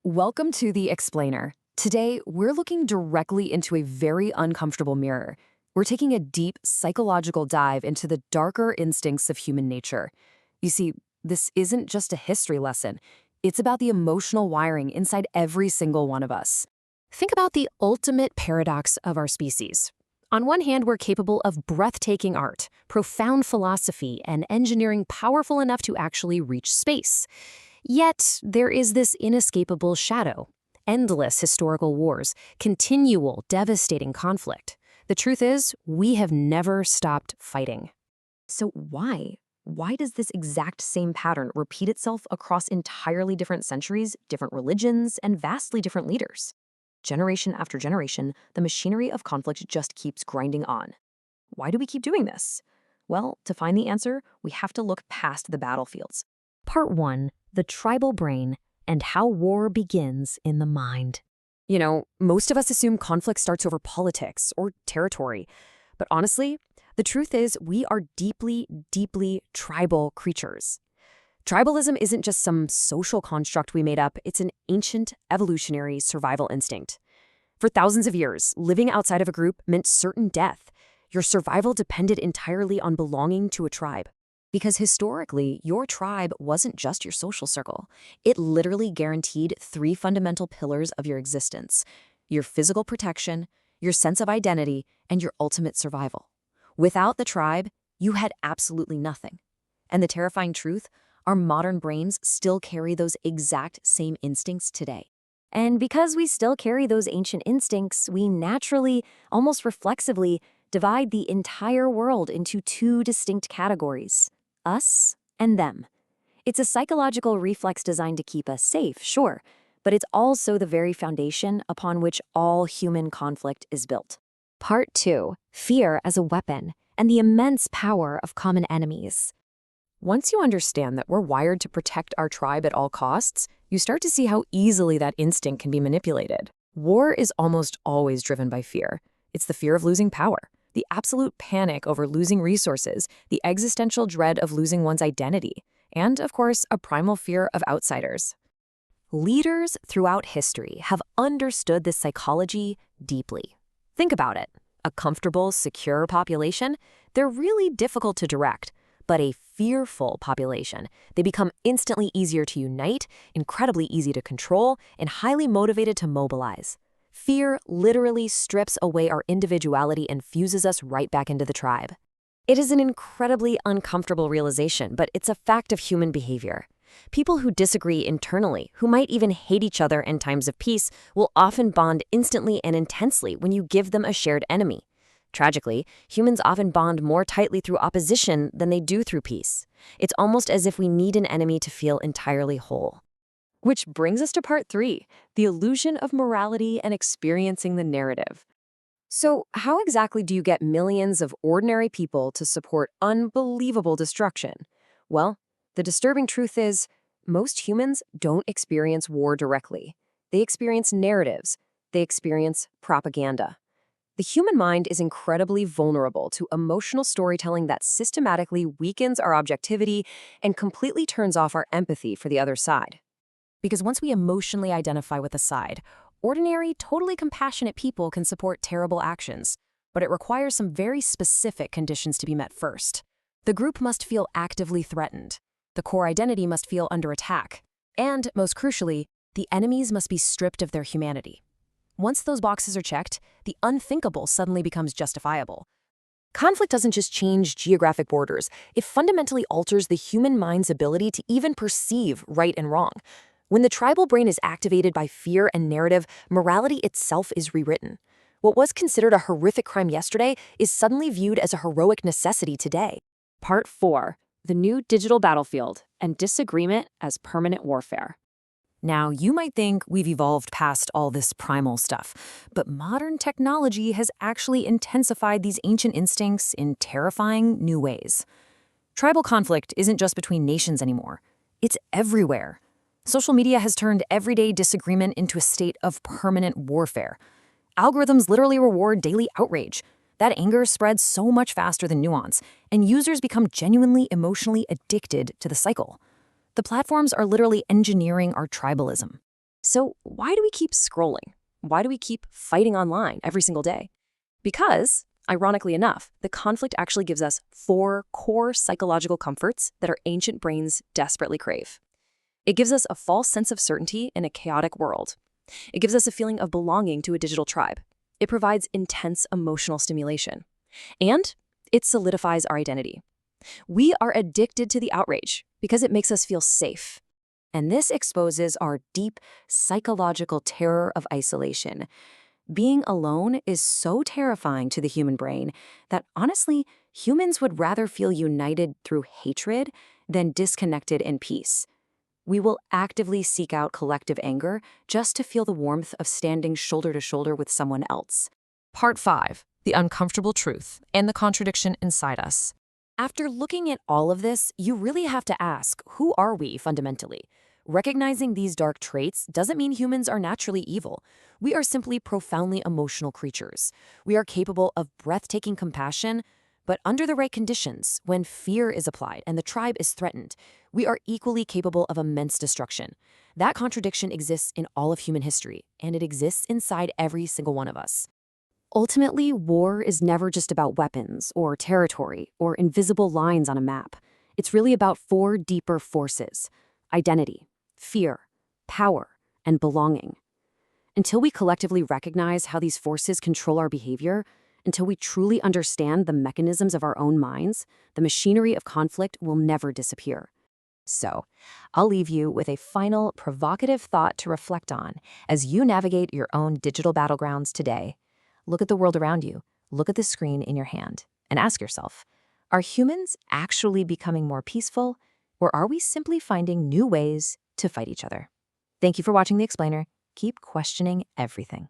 Welcome to The Explainer. Today, we're looking directly into a very uncomfortable mirror. We're taking a deep psychological dive into the darker instincts of human nature. You see, this isn't just a history lesson. It's about the emotional wiring inside every single one of us. Think about the ultimate paradox of our species. On one hand, we're capable of breathtaking art, profound philosophy, and engineering powerful enough to actually reach space. Yet, there is this inescapable shadow. Endless historical wars, continual devastating conflict. The truth is, we have never stopped fighting. So why? Why does this exact same pattern repeat itself across entirely different centuries, different religions, and vastly different leaders? Generation after generation, the machinery of conflict just keeps grinding on. Why do we keep doing this? Well, to find the answer, we have to look past the battlefields. Part 1. The tribal brain and how war begins in the mind. You know, most of us assume conflict starts over politics or territory. But honestly, the truth is we are deeply, deeply tribal creatures. Tribalism isn't just some social construct we made up, it's an ancient, evolutionary survival instinct. For thousands of years, living outside of a group meant certain death. Your survival depended entirely on belonging to a tribe. Because historically, your tribe wasn't just your social circle. It literally guaranteed three fundamental pillars of your existence: your physical protection, your sense of identity, and your ultimate survival. Without the tribe, you had absolutely nothing. And the terrifying truth, our modern brains still carry those exact same instincts today. And because we still carry those ancient instincts, we naturally, almost reflexively, divide the entire world into two distinct categories: us and them. It's a psychological reflex designed to keep us safe, sure, but it's also the very foundation upon which all human conflict is built. Part 2. Fear as a weapon and the immense power of common enemies. Once you understand that we're wired to protect our tribe at all costs, you start to see how easily that instinct can be manipulated. War is almost always driven by fear. It's the fear of losing power, the absolute panic over losing resources, the existential dread of losing one's identity, and, of course, a primal fear of outsiders. Leaders throughout history have understood this psychology deeply. Think about it. A comfortable, secure population, they're really difficult to direct. But a fearful population, they become instantly easier to unite, incredibly easy to control, and highly motivated to mobilize. Fear literally strips away our individuality and fuses us right back into the tribe. It is an incredibly uncomfortable realization, but it's a fact of human behavior. People who disagree internally, who might even hate each other in times of peace, will often bond instantly and intensely when you give them a shared enemy. Tragically, humans often bond more tightly through opposition than they do through peace. It's almost as if we need an enemy to feel entirely whole. Which brings us to part 3, the illusion of morality and experiencing the narrative. So, how exactly do you get millions of ordinary people to support unbelievable destruction? Well, the disturbing truth is, most humans don't experience war directly. They experience narratives. They experience propaganda. The human mind is incredibly vulnerable to emotional storytelling that systematically weakens our objectivity and completely turns off our empathy for the other side. Because once we emotionally identify with a side, ordinary, totally compassionate people can support terrible actions, but it requires some very specific conditions to be met first. The group must feel actively threatened. The core identity must feel under attack. And, most crucially, the enemies must be stripped of their humanity. Once those boxes are checked, the unthinkable suddenly becomes justifiable. Conflict doesn't just change geographic borders, it fundamentally alters the human mind's ability to even perceive right and wrong. When the tribal brain is activated by fear and narrative, morality itself is rewritten. What was considered a horrific crime yesterday is suddenly viewed as a heroic necessity today. Part 4. The new digital battlefield and disagreement as permanent warfare. Now, you might think we've evolved past all this primal stuff, but modern technology has actually intensified these ancient instincts in terrifying new ways. Tribal conflict isn't just between nations anymore. It's everywhere. Social media has turned everyday disagreement into a state of permanent warfare. Algorithms literally reward daily outrage. That anger spreads so much faster than nuance, and users become genuinely emotionally addicted to the cycle. The platforms are literally engineering our tribalism. So why do we keep scrolling? Why do we keep fighting online every single day? Because, ironically enough, the conflict actually gives us 4 core psychological comforts that our ancient brains desperately crave. It gives us a false sense of certainty in a chaotic world. It gives us a feeling of belonging to a digital tribe. It provides intense emotional stimulation. And it solidifies our identity. We are addicted to the outrage because it makes us feel safe. And this exposes our deep psychological terror of isolation. Being alone is so terrifying to the human brain that honestly, humans would rather feel united through hatred than disconnected in peace. We will actively seek out collective anger just to feel the warmth of standing shoulder to shoulder with someone else. Part 5. The uncomfortable truth and the contradiction inside us. After looking at all of this, you really have to ask, who are we fundamentally? Recognizing these dark traits doesn't mean humans are naturally evil. We are simply profoundly emotional creatures. We are capable of breathtaking compassion, but under the right conditions, when fear is applied and the tribe is threatened, we are equally capable of immense destruction. That contradiction exists in all of human history, and it exists inside every single one of us. Ultimately, war is never just about weapons or territory or invisible lines on a map. It's really about 4 deeper forces: identity, fear, power, and belonging. Until we collectively recognize how these forces control our behavior, until we truly understand the mechanisms of our own minds, the machinery of conflict will never disappear. So, I'll leave you with a final provocative thought to reflect on as you navigate your own digital battlegrounds today. Look at the world around you, look at the screen in your hand, and ask yourself, are humans actually becoming more peaceful, or are we simply finding new ways to fight each other? Thank you for watching The Explainer. Keep questioning everything.